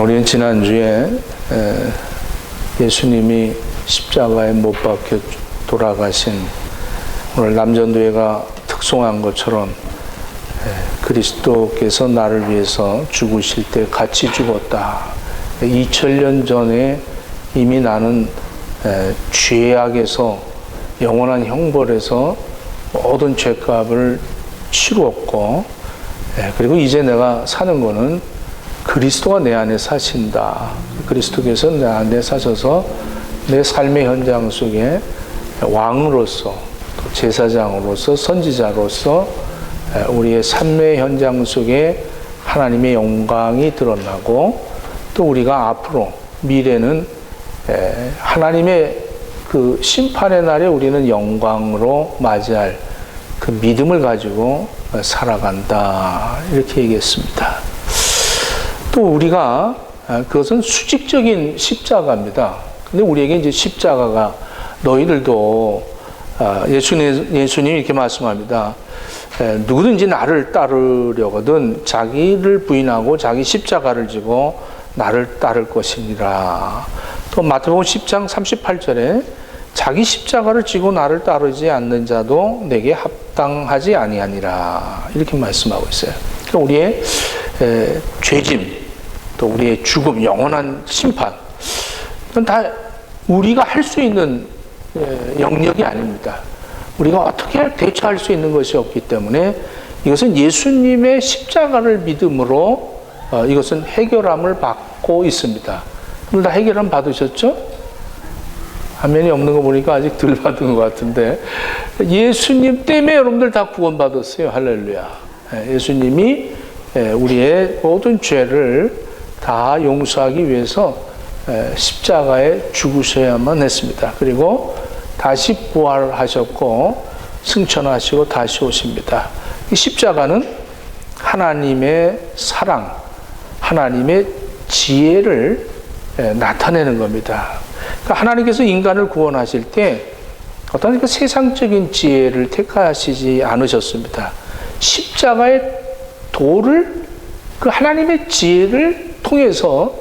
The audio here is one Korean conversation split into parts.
우리는 지난주에 예수님이 십자가에 못 박혀 돌아가신 오늘 남전도회가 특송한 것처럼 그리스도께서 나를 위해서 죽으실 때 같이 죽었다. 2000년 전에 이미 나는 죄악에서 영원한 형벌에서 모든 죄값을 치루었고, 그리고 이제 내가 사는 거는 그리스도가 내 안에 사신다. 그리스도께서 내 안에 사셔서 내 삶의 현장 속에 왕으로서, 또 제사장으로서, 선지자로서 우리의 삶의 현장 속에 하나님의 영광이 드러나고, 또 우리가 앞으로 미래는 하나님의 그 심판의 날에 우리는 영광으로 맞이할 그 믿음을 가지고 살아간다. 이렇게 얘기했습니다. 또 우리가 그것은 수직적인 십자가입니다. 근데 우리에게 이제 십자가가 너희들도 예수님이 이렇게 말씀합니다. 누구든지 나를 따르려거든 자기를 부인하고 자기 십자가를 지고 나를 따를 것이니라. 또 마태복음 10장 38절에 자기 십자가를 지고 나를 따르지 않는 자도 내게 합당하지 아니하니라. 이렇게 말씀하고 있어요. 그러니까 우리의 죄짐, 또 우리의 죽음, 영원한 심판, 이건 다 우리가 할 수 있는 영역이 아닙니다. 우리가 어떻게 대처할 수 있는 것이 없기 때문에 이것은 예수님의 십자가를 믿음으로 이것은 해결함을 받고 있습니다. 그럼 다 해결함 받으셨죠? 화면이 없는 거 보니까 아직 덜 받은 것 같은데, 예수님 때문에 여러분들 다 구원받았어요. 할렐루야. 예수님이 우리의 모든 죄를 다 용서하기 위해서 십자가에 죽으셔야만 했습니다. 그리고 다시 부활하셨고 승천하시고 다시 오십니다. 이 십자가는 하나님의 사랑, 하나님의 지혜를 나타내는 겁니다. 그러니까 하나님께서 인간을 구원하실 때 어떤 그 세상적인 지혜를 택하시지 않으셨습니다. 십자가의 도를, 그 하나님의 지혜를 통해서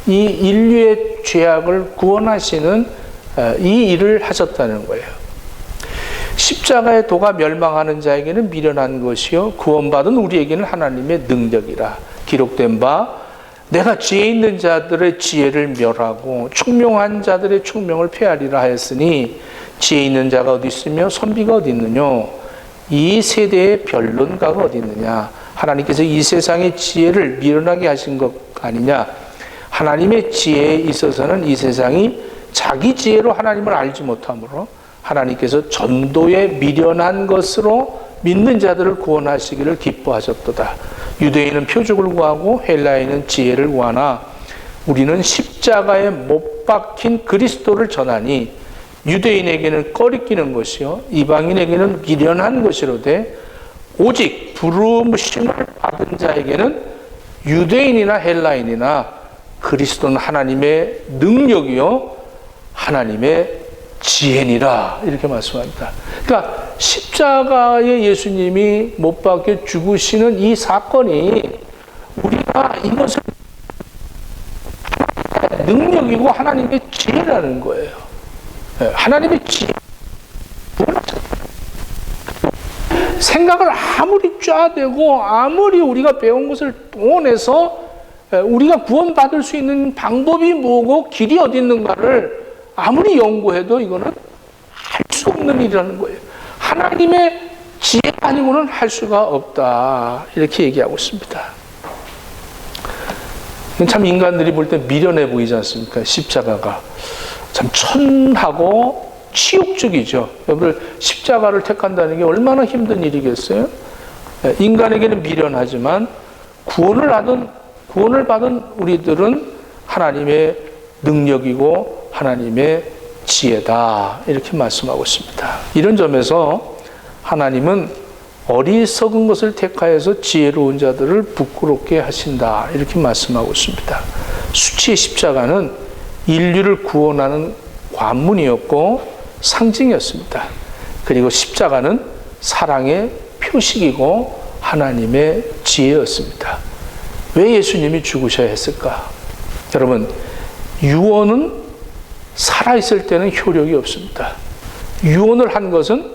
이 인류의 죄악을 구원하시는 이 일을 하셨다는 거예요. 십자가의 도가 멸망하는 자에게는 미련한 것이요 구원받은 우리에게는 하나님의 능력이라. 기록된 바 내가 지혜 있는 자들의 지혜를 멸하고 총명한 자들의 총명을 폐하리라 하였으니 지혜 있는 자가 어디 있으며 선비가 어디 있느냐. 이 세대의 변론가가 어디 있느냐. 하나님께서 이 세상의 지혜를 미련하게 하신 것 아니냐. 하나님의 지혜에 있어서는 이 세상이 자기 지혜로 하나님을 알지 못하므로 하나님께서 전도에 미련한 것으로 믿는 자들을 구원하시기를 기뻐하셨도다. 유대인은 표적을 구하고 헬라인은 지혜를 구하나 우리는 십자가에 못 박힌 그리스도를 전하니 유대인에게는 꺼리끼는 것이요 이방인에게는 미련한 것이로되 오직 부르심을 받은 자에게는 유대인이나 헬라인이나 그리스도는 하나님의 능력이요 하나님의 지혜니라. 이렇게 말씀합니다. 그러니까 십자가에 예수님이 못 박혀 죽으시는 이 사건이 우리가 이것을 능력이고 하나님의 지혜라는 거예요. 하나님의 지혜. 생각을 아무리 쫙대고 아무리 우리가 배운 것을 동원해서 우리가 구원받을 수 있는 방법이 뭐고 길이 어디 있는가를 아무리 연구해도 이거는 할 수 없는 일이라는 거예요. 하나님의 지혜가 아니고는 할 수가 없다. 이렇게 얘기하고 있습니다. 참 인간들이 볼 때 미련해 보이지 않습니까? 십자가가. 참 천하고 치욕적이죠. 여러분들 십자가를 택한다는 게 얼마나 힘든 일이겠어요? 인간에게는 미련하지만 구원을 받은 우리들은 하나님의 능력이고 하나님의 지혜다. 이렇게 말씀하고 있습니다. 이런 점에서 하나님은 어리석은 것을 택하여서 지혜로운 자들을 부끄럽게 하신다. 이렇게 말씀하고 있습니다. 수치의 십자가는 인류를 구원하는 관문이었고 상징이었습니다. 그리고 십자가는 사랑의 표식이고 하나님의 지혜였습니다. 왜 예수님이 죽으셔야 했을까? 여러분, 유언은 살아있을 때는 효력이 없습니다. 유언을 한 것은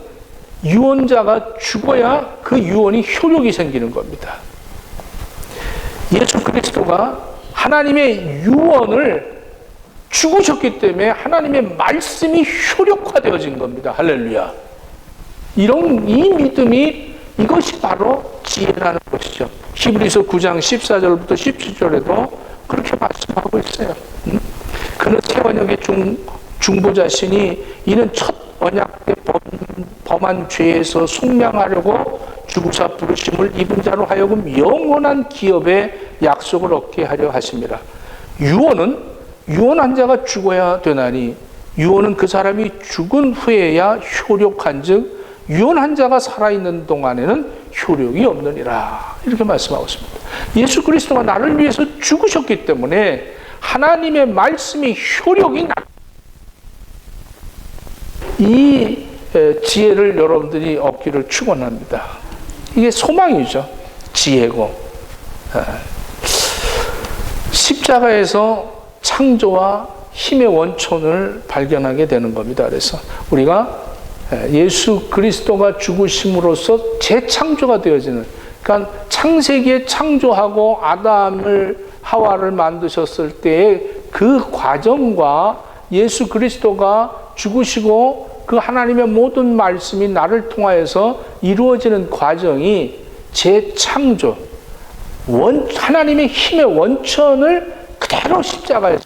유언자가 죽어야 그 유언이 효력이 생기는 겁니다. 예수 그리스도가 하나님의 유언을 죽으셨기 때문에 하나님의 말씀이 효력화되어진 겁니다. 할렐루야. 이 믿음이, 이것이 바로 지혜라는 것이죠. 히브리서 9장 14절부터 17절에도 그렇게 말씀하고 있어요. 그는 새 언약의 중보자시니 이는 첫 언약 때 범한 죄에서 속량하려고 주구사 부르심을 입은 자로 하여금 영원한 기업의 약속을 얻게 하려 하심이라. 유언한 자가 죽어야 되나니 유언은 그 사람이 죽은 후에야 효력한즉 유언한 자가 살아있는 동안에는 효력이 없느니라. 이렇게 말씀하고 있습니다. 예수 그리스도가 나를 위해서 죽으셨기 때문에 하나님의 말씀이 효력이 이 지혜를 여러분들이 얻기를 축원합니다. 이게 소망이죠. 지혜고. 십자가에서 창조와 힘의 원천을 발견하게 되는 겁니다. 그래서 우리가 예수 그리스도가 죽으심으로써 재창조가 되어지는, 그러니까 창세기에 창조하고 하와를 만드셨을 때의 그 과정과 예수 그리스도가 죽으시고 그 하나님의 모든 말씀이 나를 통하여서 이루어지는 과정이 재창조, 하나님의 힘의 원천을 그대로 십자가에서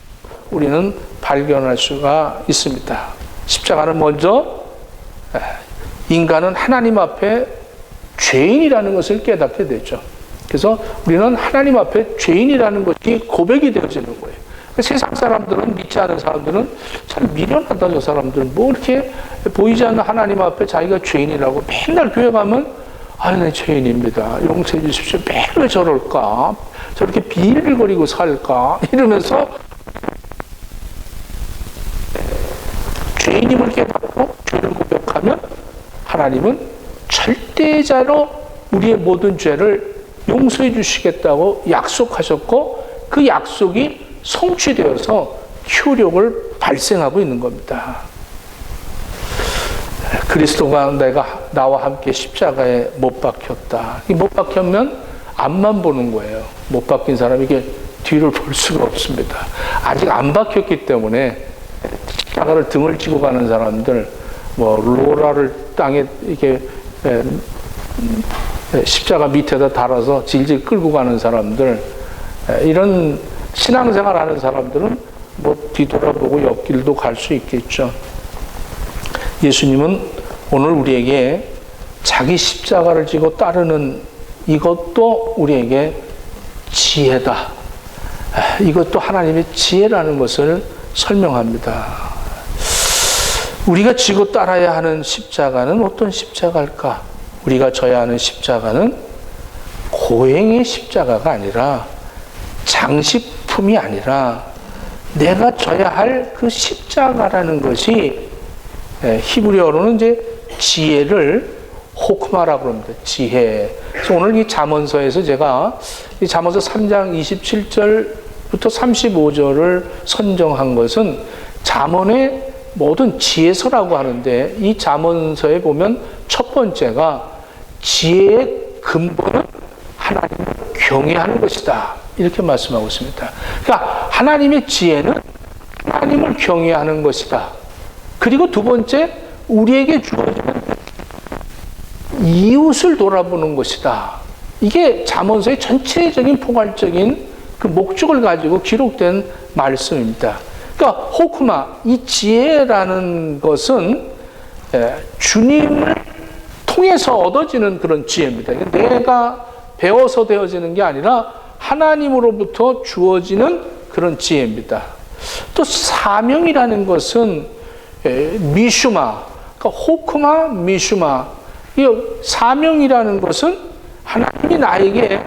우리는 발견할 수가 있습니다. 십자가는 먼저 인간은 하나님 앞에 죄인이라는 것을 깨닫게 되죠. 그래서 우리는 하나님 앞에 죄인이라는 것이 고백이 되어지는 거예요. 세상 사람들은, 믿지 않은 사람들은 참 미련하다. 저 사람들은 뭐 이렇게 보이지 않는 하나님 앞에 자기가 죄인이라고 맨날 교회 가면 네, 죄인입니다. 용서해 주십시오. 왜 저럴까? 저렇게 비일거리고 살까? 이러면서 죄인임을 깨닫고 죄를 고백하면 하나님은 절대자로 우리의 모든 죄를 용서해 주시겠다고 약속하셨고 그 약속이 성취되어서 효력을 발생하고 있는 겁니다. 그리스도가 나와 함께 십자가에 못 박혔다. 못 박혔면 앞만 보는 거예요. 못 박힌 사람이 이게 뒤를 볼 수가 없습니다. 아직 안 박혔기 때문에 십자가를 등을 지고 가는 사람들, 로라를 땅에 이렇게 십자가 밑에다 달아서 질질 끌고 가는 사람들, 이런 신앙생활 하는 사람들은 뒤돌아보고 옆길도 갈 수 있겠죠. 예수님은 오늘 우리에게 자기 십자가를 지고 따르는 이것도 우리에게 지혜다. 이것도 하나님의 지혜라는 것을 설명합니다. 우리가 지고 따라야 하는 십자가는 어떤 십자가일까? 우리가 져야 하는 십자가는 고행의 십자가가 아니라, 장식품이 아니라 내가 져야 할 그 십자가라는 것이, 히브리어로는 이제 지혜를 호크마라고 합니다. 지혜. 그래서 오늘 이 잠언서에서 제가 이 잠언서 3장 27절부터 35절을 선정한 것은 잠언의 모든 지혜서라고 하는데, 이 잠언서에 보면 첫 번째가 지혜의 근본은 하나님을 경외하는 것이다. 이렇게 말씀하고 있습니다. 그러니까 하나님의 지혜는 하나님을 경외하는 것이다. 그리고 두 번째, 우리에게 주어지는 이웃을 돌아보는 것이다. 이게 잠언서의 전체적인 포괄적인 그 목적을 가지고 기록된 말씀입니다. 그러니까 호크마, 이 지혜라는 것은 주님을 통해서 얻어지는 그런 지혜입니다. 내가 배워서 되어지는 게 아니라 하나님으로부터 주어지는 그런 지혜입니다. 또 사명이라는 것은 미슈마, 그러니까 호크마, 미슈마. 이 사명이라는 것은 하나님이 나에게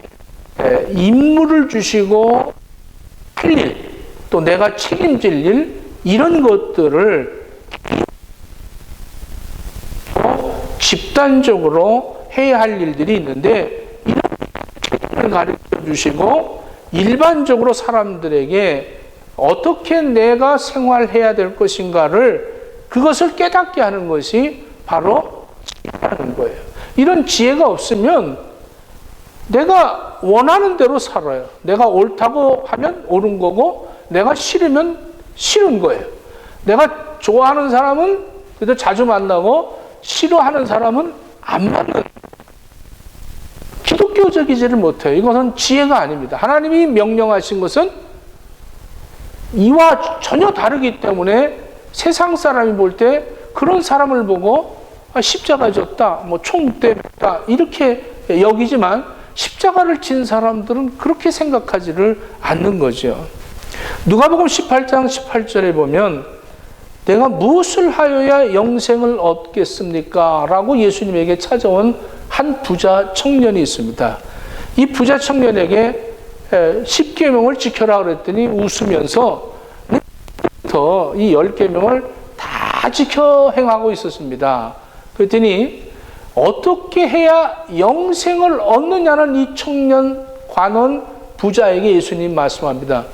임무를 주시고 할 일, 또 내가 책임질 일, 이런 것들을 집단적으로 해야 할 일들이 있는데, 이런 책임을 가르쳐 주시고 일반적으로 사람들에게 어떻게 내가 생활해야 될 것인가를 그것을 깨닫게 하는 것이 바로 지혜라는 거예요. 이런 지혜가 없으면 내가 원하는 대로 살아요. 내가 옳다고 하면 옳은 거고 내가 싫으면 싫은 거예요. 내가 좋아하는 사람은 그래도 자주 만나고 싫어하는 사람은 안 만나는, 기독교적이지를 못해요. 이것은 지혜가 아닙니다. 하나님이 명령하신 것은 이와 전혀 다르기 때문에 세상 사람이 볼 때 그런 사람을 보고 십자가 졌다, 총 때렸다 이렇게 여기지만 십자가를 진 사람들은 그렇게 생각하지를 않는 거죠. 누가복음 18장 18절에 보면 내가 무엇을 하여야 영생을 얻겠습니까? 라고 예수님에게 찾아온 한 부자 청년이 있습니다. 이 부자 청년에게 10계명을 지켜라 그랬더니 웃으면서 이 10계명을 다 지켜 행하고 있었습니다. 그랬더니 어떻게 해야 영생을 얻느냐는 이 청년 관원 부자에게 예수님 말씀합니다.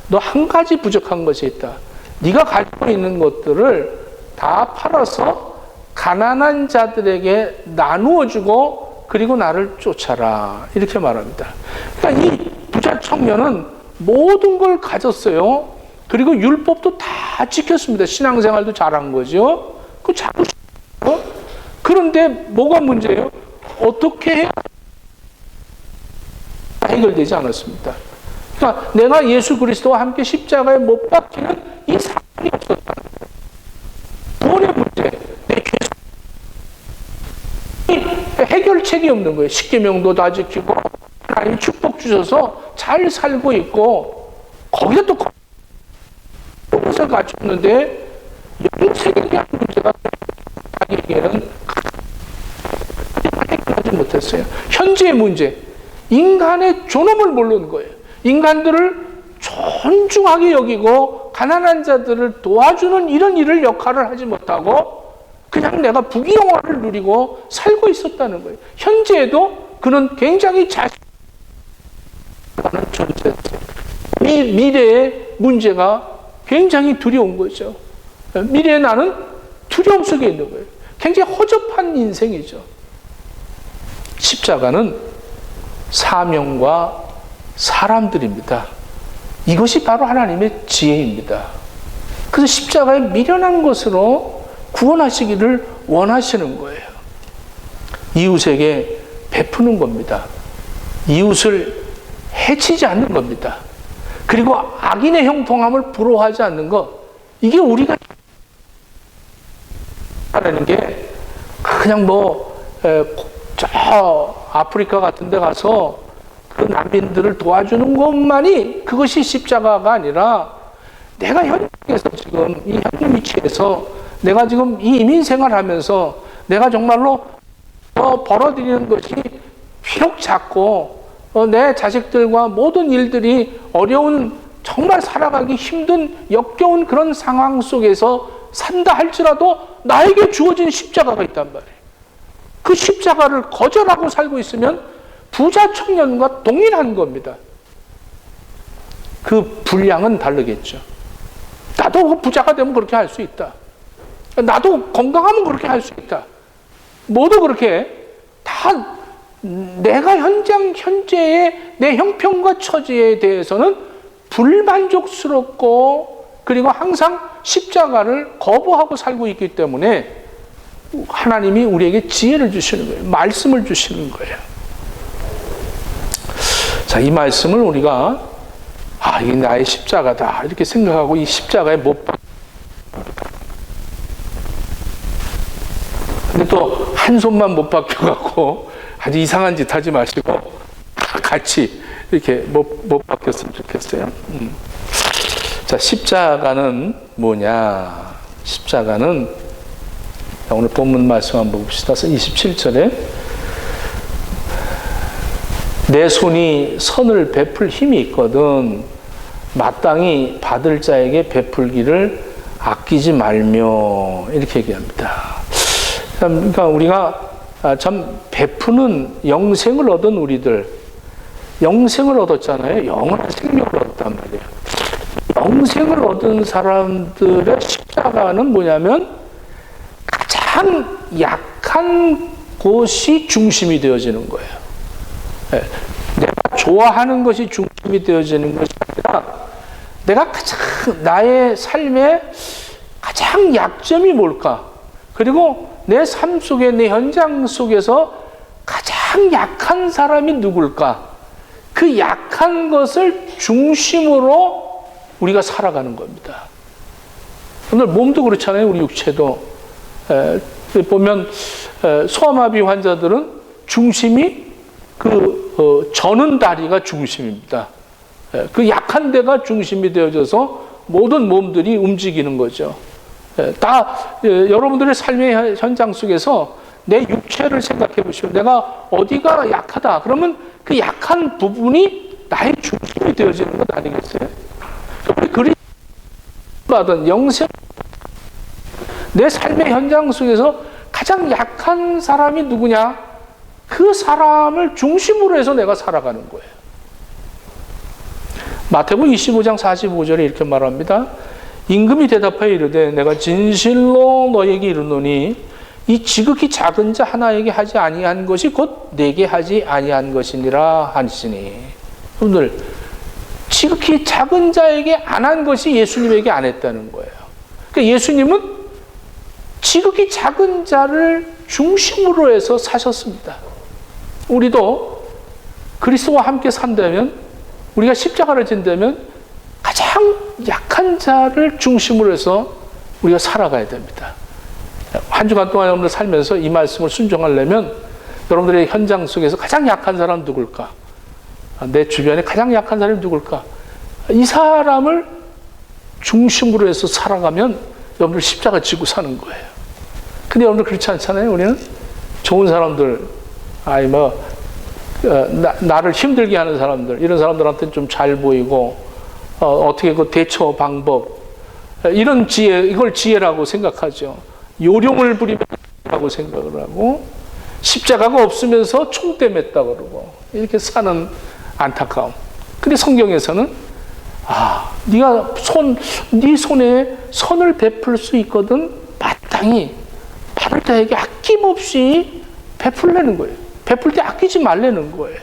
너 한 가지 부족한 것이 있다. 네가 가지고 있는 것들을 다 팔아서 가난한 자들에게 나누어 주고 그리고 나를 쫓아라. 이렇게 말합니다. 그러니까 이 부자 청년은 모든 걸 가졌어요. 그리고 율법도 다 지켰습니다. 신앙생활도 잘한 거죠. 그 자꾸 그런데 뭐가 문제예요? 어떻게 해야 해결되지 않았습니다. 그러니까 내가 예수 그리스도와 함께 십자가에 못 박히는 이 사건이 없었다. 돈의 문제, 내 죄, 해결책이 없는 거예요. 십계명도 다 지키고 하나님 축복 주셔서 잘 살고 있고 거기서 또 그것을 갖췄는데 영생에 대한 문제가 자기에게는 해결하지 못했어요. 현재의 문제, 인간의 존엄을 모르는 거예요. 인간들을 존중하게 여기고 가난한 자들을 도와주는 이런 일을 역할을 하지 못하고 그냥 내가 부귀영화를 누리고 살고 있었다는 거예요. 현재에도 그는 굉장히 자신하는 존재였어요. 미래의 문제가 굉장히 두려운 거죠. 미래의 나는 두려움 속에 있는 거예요. 굉장히 허접한 인생이죠. 십자가는 사명과 사람들입니다. 이것이 바로 하나님의 지혜입니다. 그래서 십자가에 미련한 것으로 구원하시기를 원하시는 거예요. 이웃에게 베푸는 겁니다. 이웃을 해치지 않는 겁니다. 그리고 악인의 형통함을 부러워하지 않는 것, 이게 우리가 하라는 게 그냥 저 아프리카 같은 데 가서 그 난민들을 도와주는 것만이 그것이 십자가가 아니라 내가 현장에서 지금 이 현 위치에서 내가 지금 이 이민 생활하면서 내가 정말로 벌어들이는 것이 비록 작고 내 자식들과 모든 일들이 어려운 정말 살아가기 힘든 역겨운 그런 상황 속에서 산다 할지라도 나에게 주어진 십자가가 있단 말이에요. 그 십자가를 거절하고 살고 있으면 부자 청년과 동일한 겁니다. 그 분량은 다르겠죠. 나도 부자가 되면 그렇게 할 수 있다. 나도 건강하면 그렇게 할 수 있다. 모두 그렇게 다 내가 현재의 내 형편과 처지에 대해서는 불만족스럽고 그리고 항상 십자가를 거부하고 살고 있기 때문에 하나님이 우리에게 지혜를 주시는 거예요. 말씀을 주시는 거예요. 자, 이 말씀을 우리가 이게 나의 십자가다 이렇게 생각하고 이 십자가에 못 박혀. 근데 또 한 손만 못 박혀갖고 아주 이상한 짓 하지 마시고 다 같이 이렇게 못 박혔으면 좋겠어요. 자, 십자가는 뭐냐? 십자가는 오늘 본문 말씀 한번 봅시다. 27절에 내 손이 선을 베풀 힘이 있거든 마땅히 받을 자에게 베풀기를 아끼지 말며 이렇게 얘기합니다. 그러니까 우리가 참 베푸는 영생을 얻은 우리들, 영생을 얻었잖아요. 영원한 생명을 얻었단 말이에요. 영생을 얻은 사람들의 십자가는 뭐냐면 가장 약한 것이 중심이 되어지는 거예요. 내가 좋아하는 것이 중심이 되어지는 것이 아니라 내가 가장 나의 삶의 가장 약점이 뭘까? 그리고 내 삶 속에 내 현장 속에서 가장 약한 사람이 누굴까? 그 약한 것을 중심으로 우리가 살아가는 겁니다. 오늘 몸도 그렇잖아요. 우리 육체도. 보면 소아마비 환자들은 중심이 저는 다리가 중심입니다. 그 약한 데가 중심이 되어져서 모든 몸들이 움직이는 거죠. 여러분들의 삶의 현장 속에서 내 육체를 생각해 보시면 내가 어디가 약하다. 그러면 그 약한 부분이 나의 중심이 되어지는 것 아니겠어요? 우리 그리스도 받은 영생 내 삶의 현장 속에서 가장 약한 사람이 누구냐? 그 사람을 중심으로 해서 내가 살아가는 거예요. 마태복음 25장 45절에 이렇게 말합니다. 임금이 대답하여 이르되 내가 진실로 너에게 이르노니 이 지극히 작은 자 하나에게 하지 아니한 것이 곧 내게 하지 아니한 것이니라 하시니. 오늘 지극히 작은 자에게 안 한 것이 예수님에게 안 했다는 거예요. 그러니까 예수님은 지극히 작은 자를 중심으로 해서 사셨습니다. 우리도 그리스도와 함께 산다면, 우리가 십자가를 진다면 가장 약한 자를 중심으로 해서 우리가 살아가야 됩니다. 한 주간 동안 여러분들 살면서 이 말씀을 순종하려면 여러분들의 현장 속에서 가장 약한 사람은 누굴까? 내 주변에 가장 약한 사람이 누굴까? 이 사람을 중심으로 해서 살아가면 여러분들 십자가 지고 사는 거예요. 근데 여러분들 그렇지 않잖아요. 우리는 좋은 사람들, 나를 힘들게 하는 사람들, 이런 사람들한테는 좀 잘 보이고, 어떻게 그 대처 방법, 이런 지혜, 이걸 지혜라고 생각하죠. 요령을 부리라고 생각을 하고, 십자가가 없으면서 총대 맸다 그러고, 이렇게 사는 안타까움. 근데 성경에서는, 네가 네 손에 선을 베풀 수 있거든, 마땅히 받을 자에게 아낌없이 베풀려는 거예요. 베풀 때 아끼지 말라는 거예요.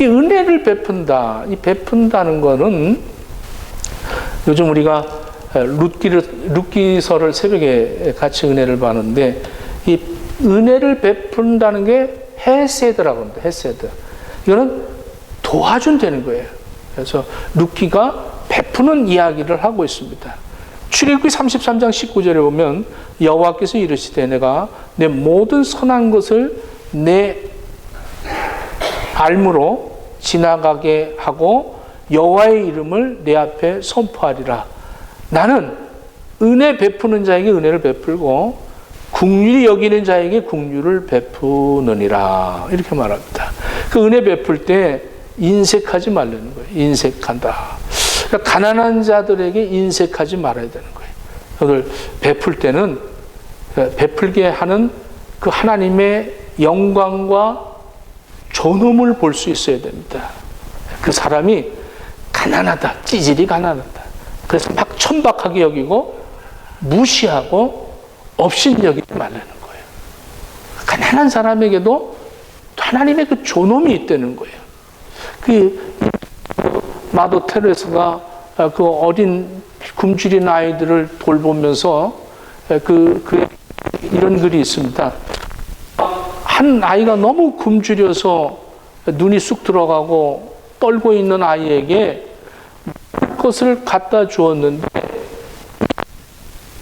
이 은혜를 베푼다. 이 베푼다는 거는 요즘 우리가 룻기서를 새벽에 같이 은혜를 받는데 이 은혜를 베푼다는 게 헤세드라고 합니다. 헤세드. 이거는 도와준다는 거예요. 그래서 룻기가 베푸는 이야기를 하고 있습니다. 출애굽기 33장 19절에 보면 여호와께서 이르시되 내가 내 모든 선한 것을 내 알무로 지나가게 하고 여호와의 이름을 내 앞에 선포하리라. 나는 은혜 베푸는 자에게 은혜를 베풀고 긍휼히 여기는 자에게 긍휼을 베푸느니라. 이렇게 말합니다. 그 은혜 베풀 때 인색하지 말라는 거예요. 인색한다. 그러니까 가난한 자들에게 인색하지 말아야 되는 거예요. 오늘 베풀 때는 베풀게 하는 그 하나님의 영광과 존엄을 볼 수 있어야 됩니다. 그 사람이 가난하다, 찌질이 가난하다. 그래서 막 천박하게 여기고 무시하고 업신여기지 말라는 거예요. 가난한 사람에게도 하나님의 그 존엄이 있다는 거예요. 마더 테레사가 그 어린 굶주린 아이들을 돌보면서 이런 글이 있습니다. 한 아이가 너무 굶주려서 눈이 쑥 들어가고 떨고 있는 아이에게 것을 갖다 주었는데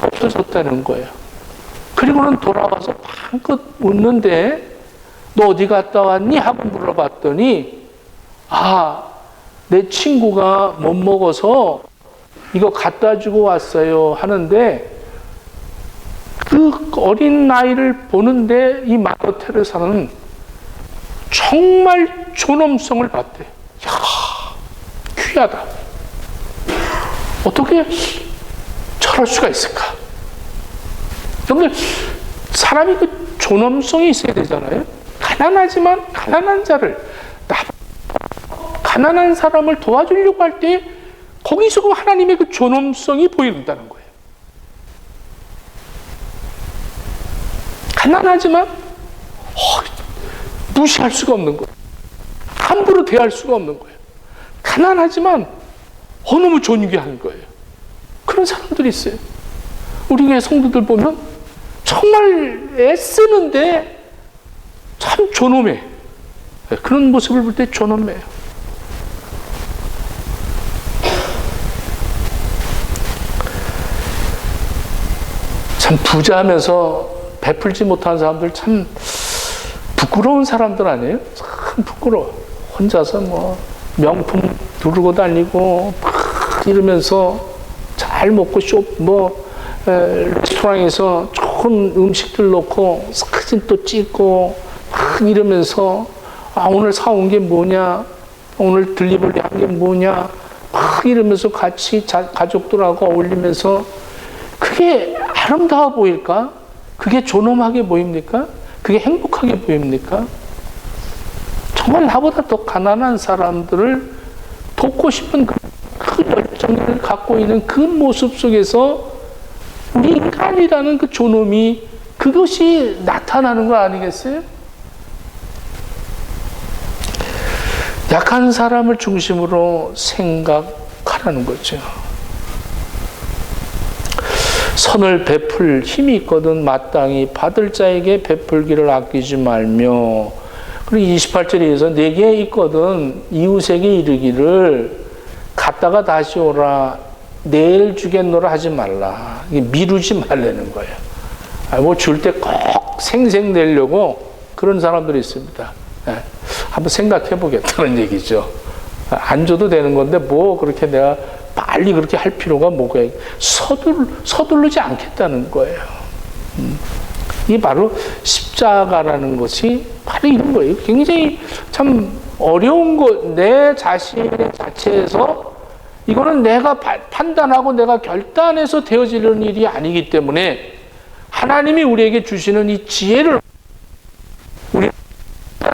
없어졌다는 거예요. 그리고는 돌아와서 방긋 웃는데 너 어디 갔다 왔니? 하고 물어봤더니 내 친구가 못 먹어서 이거 갖다 주고 왔어요 하는데 그 어린 아이를 보는데 이 마더 테레사는 정말 존엄성을 받대. 귀하다. 어떻게 저럴 수가 있을까? 여러분들 사람이 그 존엄성이 있어야 되잖아요. 가난하지만 가난한 자를 나쁜 가난한 사람을 도와주려고 할 때 거기서 하나님의 그 존엄성이 보인다는 거예요. 가난하지만 무시할 수가 없는 거예요. 함부로 대할 수가 없는 거예요. 가난하지만 너무 존귀한 거예요. 그런 사람들이 있어요. 우리 교회 성도들 보면 정말 애쓰는데 참 존엄해. 그런 모습을 볼 때 존엄해요. 참 부자하면서 베풀지 못한 사람들 참 부끄러운 사람들 아니에요? 참 부끄러워. 혼자서 뭐 명품 두르고 다니고 막 이러면서 잘 먹고 레스토랑에서 좋은 음식들 놓고 사진 또 찍고 막 이러면서 오늘 사온 게 뭐냐, 오늘 들리블리 한 게 뭐냐 막 이러면서 같이 가족들하고 어울리면서 그게 아름다워 보일까? 그게 존엄하게 보입니까? 그게 행복하게 보입니까? 정말 나보다 더 가난한 사람들을 돕고 싶은 그 열정을 갖고 있는 그 모습 속에서 우리 인간이라는 그 존엄이 그것이 나타나는 거 아니겠어요? 약한 사람을 중심으로 생각하라는 거죠. 선을 베풀 힘이 있거든 마땅히 받을 자에게 베풀기를 아끼지 말며, 그리고 28절에서 내게 있거든 이웃에게 이르기를 갔다가 다시 오라 내일 주겠노라 하지 말라. 이게 미루지 말라는 거예요. 뭐 줄 때 꼭 생생 내려고 그런 사람들이 있습니다. 한번 생각해 보겠다는 얘기죠. 안 줘도 되는 건데 뭐 그렇게 내가 빨리 그렇게 할 필요가 뭐가 서두르지 않겠다는 거예요. 이게 바로 십자가라는 것이 바로 이런 거예요. 굉장히 참 어려운 것, 내 자신 자체에서 이거는 내가 판단하고 내가 결단해서 되어지는 일이 아니기 때문에 하나님이 우리에게 주시는 이 지혜를 우리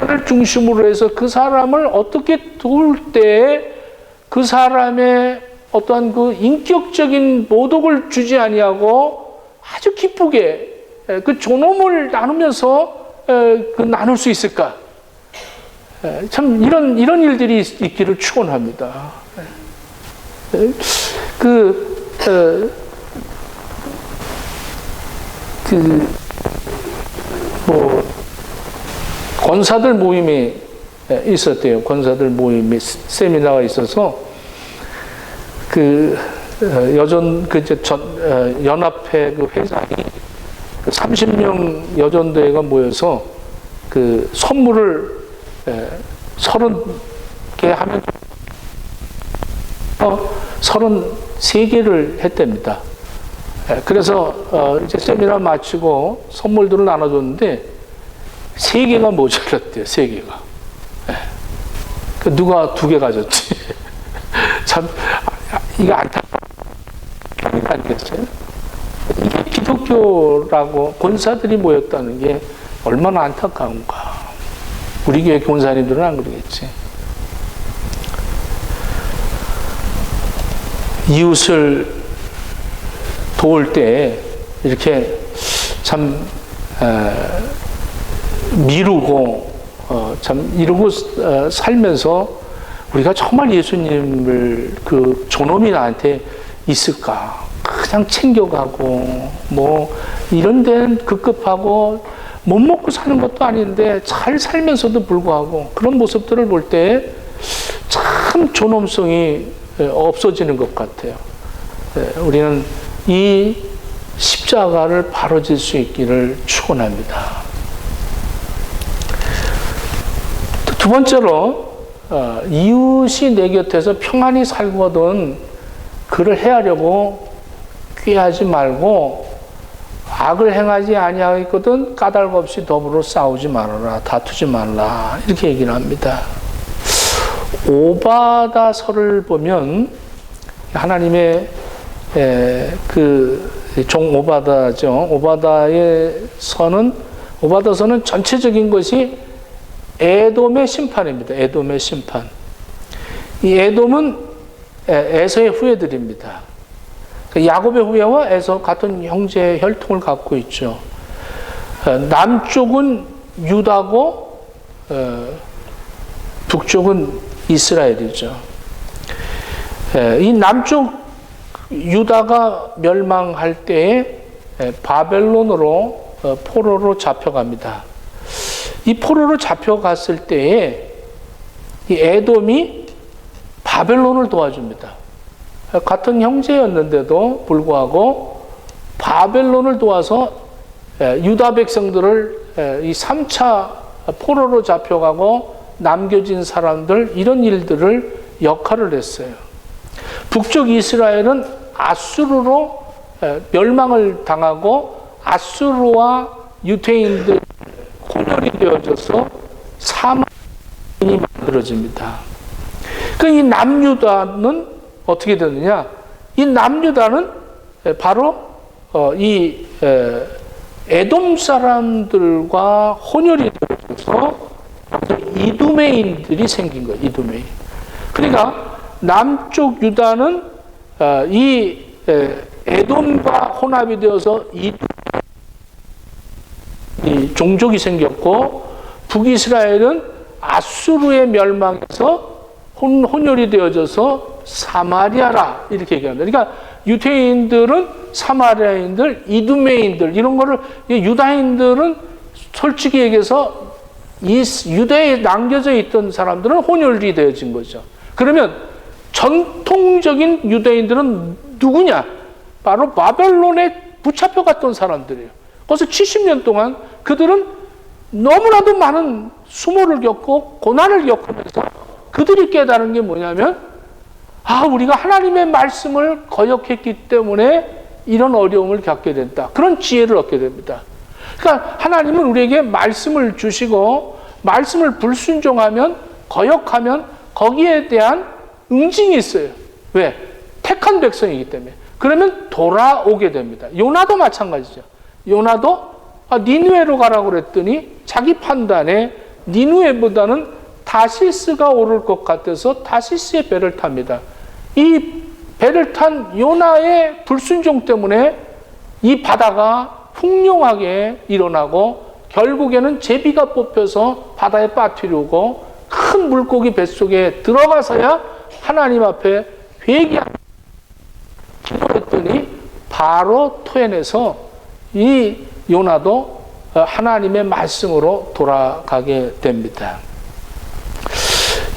를 중심으로 해서 그 사람을 어떻게 도울 때 그 사람의 어떤 그 인격적인 모독을 주지 아니하고 아주 기쁘게 그 존엄을 나누면서 그 나눌 수 있을까? 참 이런 일들이 있기를 축원합니다. 권사들 모임이 있었대요. 권사들 모임이 세미나가 있어서 연합회 그 회장이 30명 여전대회가 모여서 그 선물을 30개 하면 33개를 했답니다. 그래서 이제 세미나 마치고 선물들을 나눠줬는데 3개가 모자랐대요. 3개가. 누가 2개 가졌지. 참 이게 안타까운 아니겠어요? 이게 기독교라고 권사들이 모였다는 게 얼마나 안타까운가. 우리 교회 권사님들은 안 그러겠지. 이웃을 도울 때 이렇게 참 미루고 이러고 살면서 우리가 정말 예수님을 그 존엄이 나한테 있을까? 그냥 챙겨가고 뭐 이런 데는 급급하고 못 먹고 사는 것도 아닌데 잘 살면서도 불구하고 그런 모습들을 볼 때 참 존엄성이 없어지는 것 같아요. 우리는 이 십자가를 바로질 수 있기를 축원합니다. 두 번째로 이웃이 내 곁에서 평안히 살거든 그를 해하려고 꾀하지 말고 악을 행하지 아니하거든 까닭 없이 더불어 싸우지 말아라 다투지 말라 이렇게 얘기를 합니다. 오바다서를 보면 하나님의 그 종 오바다죠. 오바다서는 전체적인 것이 에돔의 심판입니다. 에돔의 심판. 이 에돔은 에서의 후예들입니다. 야곱의 후예와 에서 같은 형제 혈통을 갖고 있죠. 남쪽은 유다고 북쪽은 이스라엘이죠. 이 남쪽 유다가 멸망할 때에 바벨론으로 포로로 잡혀갑니다. 이 포로로 잡혀갔을 때에 이 에돔이 바벨론을 도와줍니다. 같은 형제였는데도 불구하고 바벨론을 도와서 유다 백성들을 이 3차 포로로 잡혀가고 남겨진 사람들 이런 일들을 역할을 했어요. 북쪽 이스라엘은 아수르로 멸망을 당하고 아수르와 유대인들 혼혈이 되어져서 사망이 만들어집니다. 이 남유다는 어떻게 되느냐? 이 남유다는 바로 이 에돔 사람들과 혼혈이 되어져서 이두메인들이 생긴 거예요. 이두메인. 그러니까 남쪽 유다는 이 에돔과 혼합이 되어서 이 종족이 생겼고, 북이스라엘은 아수르의 멸망에서 혼혈이 되어져서 사마리아라 이렇게 얘기합니다. 그러니까 유대인들은 사마리아인들, 이두메인들 이런 거를, 유다인들은 솔직히 얘기해서 이 유대에 남겨져 있던 사람들은 혼혈이 되어진 거죠. 그러면 전통적인 유대인들은 누구냐? 바로 바벨론에 붙잡혀 갔던 사람들이에요. 거기서 70년 동안 그들은 너무나도 많은 수모를 겪고 고난을 겪으면서 그들이 깨달은 게 뭐냐면, 우리가 하나님의 말씀을 거역했기 때문에 이런 어려움을 겪게 된다. 그런 지혜를 얻게 됩니다. 그러니까 하나님은 우리에게 말씀을 주시고 말씀을 불순종하면, 거역하면 거기에 대한 응징이 있어요. 왜? 택한 백성이기 때문에. 그러면 돌아오게 됩니다. 요나도 마찬가지죠. 요나도 니느웨로 가라고 그랬더니 자기 판단에 니느웨보다는 다시스가 오를 것 같아서 다시스의 배를 탑니다. 이 배를 탄 요나의 불순종 때문에 이 바다가 풍요하게 일어나고 결국에는 제비가 뽑혀서 바다에 빠뜨리고 큰 물고기 뱃속에 들어가서야 하나님 앞에 회개하고 기도했더니 바로 토해내서 이 요나도 하나님의 말씀으로 돌아가게 됩니다.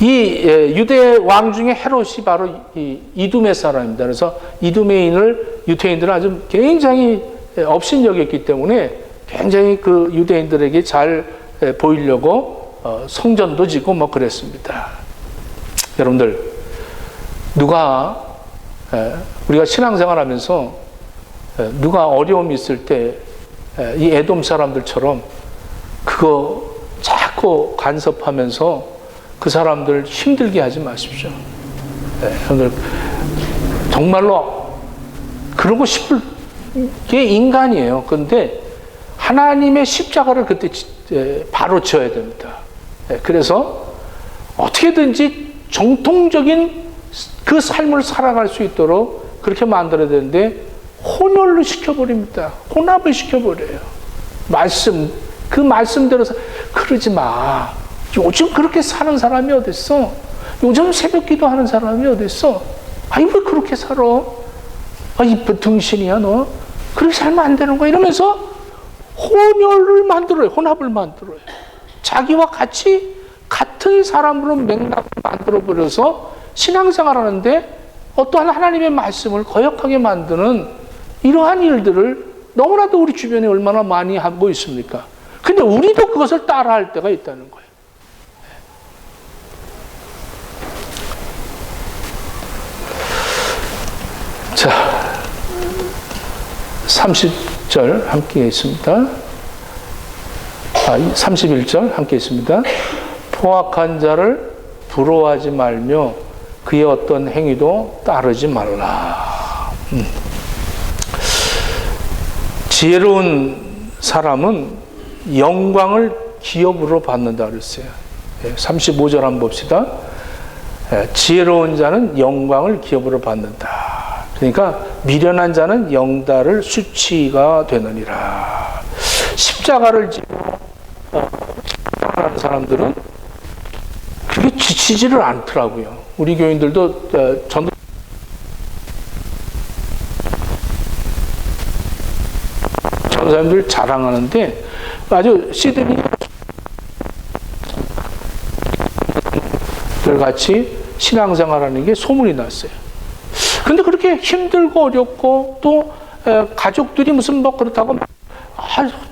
이 유대 왕 중에 헤롯이 바로 이 이두메 사람입니다. 그래서 이두메인을 유대인들은 아주 굉장히 업신여겼기 때문에 굉장히 그 유대인들에게 잘 보이려고 성전도 짓고 뭐 그랬습니다. 여러분들, 우리가 신앙생활하면서 누가 어려움이 있을 때 이 에돔 사람들처럼 그거 자꾸 간섭하면서 그 사람들 힘들게 하지 마십시오. 여러분들, 정말로 그러고 싶을 게 인간이에요. 그런데 하나님의 십자가를 그때 바로 져야 됩니다. 그래서 어떻게든지 정통적인 그 삶을 살아갈 수 있도록 그렇게 만들어야 되는데 혼혈로 시켜버립니다. 혼합을 시켜버려요. 그 말씀대로 그러지 마. 요즘 그렇게 사는 사람이 어딨어? 요즘 새벽 기도하는 사람이 어딨어? 왜 그렇게 살아? 이 등신이야 너? 그렇게 살면 안 되는 거야. 이러면서 혼혈을 만들어요. 혼합을 만들어요. 자기와 같은 사람으로 맥락을 만들어버려서 신앙생활 하는데 어떠한 하나님의 말씀을 거역하게 만드는 이러한 일들을 너무나도 우리 주변에 얼마나 많이 하고 있습니까? 근데 우리도 그것을 따라할 때가 있다는 거예요. 자, 30절 함께 있습니다. 31절 함께 있습니다. 포악한 자를 부러워하지 말며 그의 어떤 행위도 따르지 말라. 지혜로운 사람은 영광을 기업으로 받는다 그랬어요. 35절 한번 봅시다. 지혜로운 자는 영광을 기업으로 받는다. 그러니까 미련한 자는 영달을 수치가 되느니라. 십자가를 지고 하는 사람들은 그게 지치지를 않더라고요. 우리 교인들도 전도 사람들 자랑하는데 아주 시드니 같이 신앙생활하는 게 소문이 났어요. 근데 그렇게 힘들고 어렵고 또 가족들이 무슨 뭐 그렇다고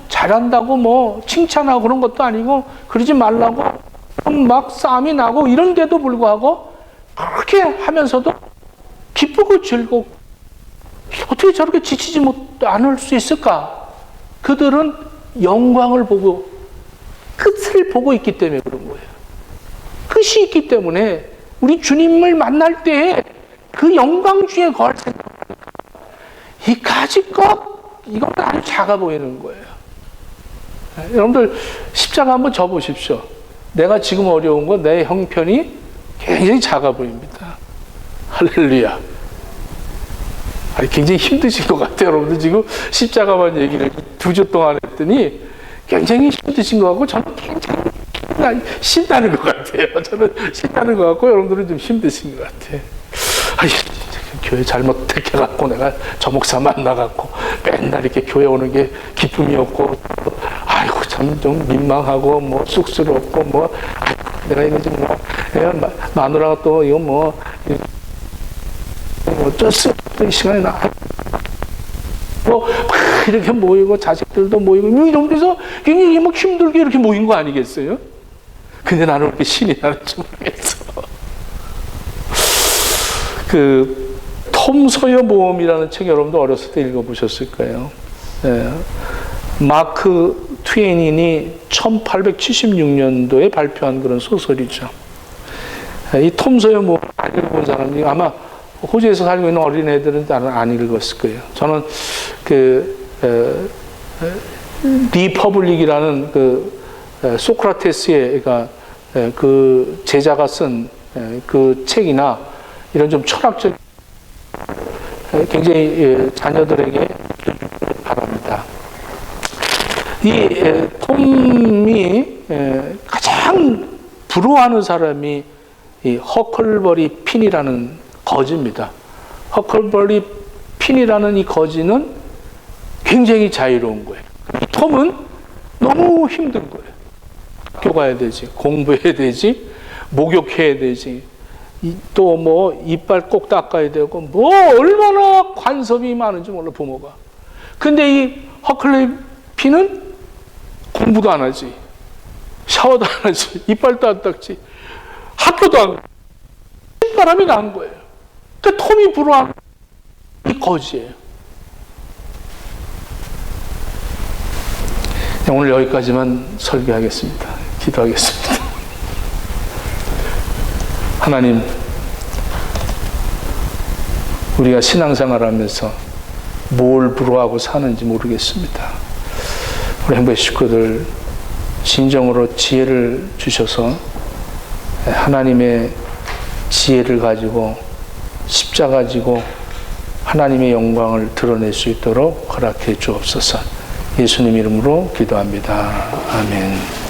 잘한다고 뭐 칭찬하고 그런 것도 아니고 그러지 말라고 막 싸움이 나고 이런데도 불구하고 그렇게 하면서도 기쁘고 즐겁고 어떻게 저렇게 지치지 않을 수 있을까? 그들은 영광을 보고 끝을 보고 있기 때문에 그런 거예요. 끝이 있기 때문에 우리 주님을 만날 때 그 영광 중에 걸 생각하니까 이 가지것 이건 아주 작아 보이는 거예요. 여러분들 십자가 한번 져보십시오. 내가 지금 어려운 건 내 형편이 굉장히 작아 보입니다. 할렐루야. 굉장히 힘드신 것 같아요. 여러분들 지금 십자가만 얘기를 2주 동안 했더니 굉장히 힘드신 것 같고 저는 굉장히 신나는 것 같아요. 저는 신나는 것 같고 여러분들은 좀 힘드신 것 같아요. 교회 잘못 택해갖고 내가 저 목사 만나갖고 맨날 이렇게 교회 오는 게 기쁨이었고 아이고 참 좀 민망하고 뭐 쑥스럽고 뭐 내가 이거 좀 뭐 마누라가 또 이거 뭐 어쩔 수 없던 시간에 나 뭐 이렇게 모이고 자식들도 모이고 이런 데서 굉장히 막 힘들게 이렇게 모인 거 아니겠어요? 근데 나는 왜 이렇게 신이 나는지 모르겠어. 톰 소여 모험이라는 책 여러분도 어렸을 때 읽어보셨을 거예요. 네. 마크 트웨인이 1876년도에 발표한 그런 소설이죠. 이 톰 소여 모험 안 읽어본 사람이 아마 호주에서 살고 있는 어린애들은 안 읽었을 거예요. 저는 리퍼블릭이라는 소크라테스의 그 제자가 쓴 그 책이나 이런 좀 철학적 굉장히 자녀들에게 바랍니다. 이 톰이 가장 부러워하는 사람이 이 허클버리 핀이라는 거지입니다. 허클버리 핀이라는 이 거지는 굉장히 자유로운 거예요. 이 톰은 너무 힘든 거예요. 학교 가야 되지, 공부해야 되지, 목욕해야 되지, 또 뭐 이빨 꼭 닦아야 되고 뭐 얼마나 관섭이 많은지 몰라 부모가. 근데 이 허클버리 핀은 공부도 안 하지, 샤워도 안 하지, 이빨도 안 닦지, 학교도 안 가지. 신바람이 난 거예요. 그러니까 톰이 부러워하는 이 거지예요. 오늘 여기까지만 설교하겠습니다. 기도하겠습니다. 하나님, 우리가 신앙생활을 하면서 뭘 부러워하고 사는지 모르겠습니다. 우리 행복 식구들 진정으로 지혜를 주셔서 하나님의 지혜를 가지고 십자가 지고 하나님의 영광을 드러낼 수 있도록 허락해 주옵소서. 예수님 이름으로 기도합니다. 아멘.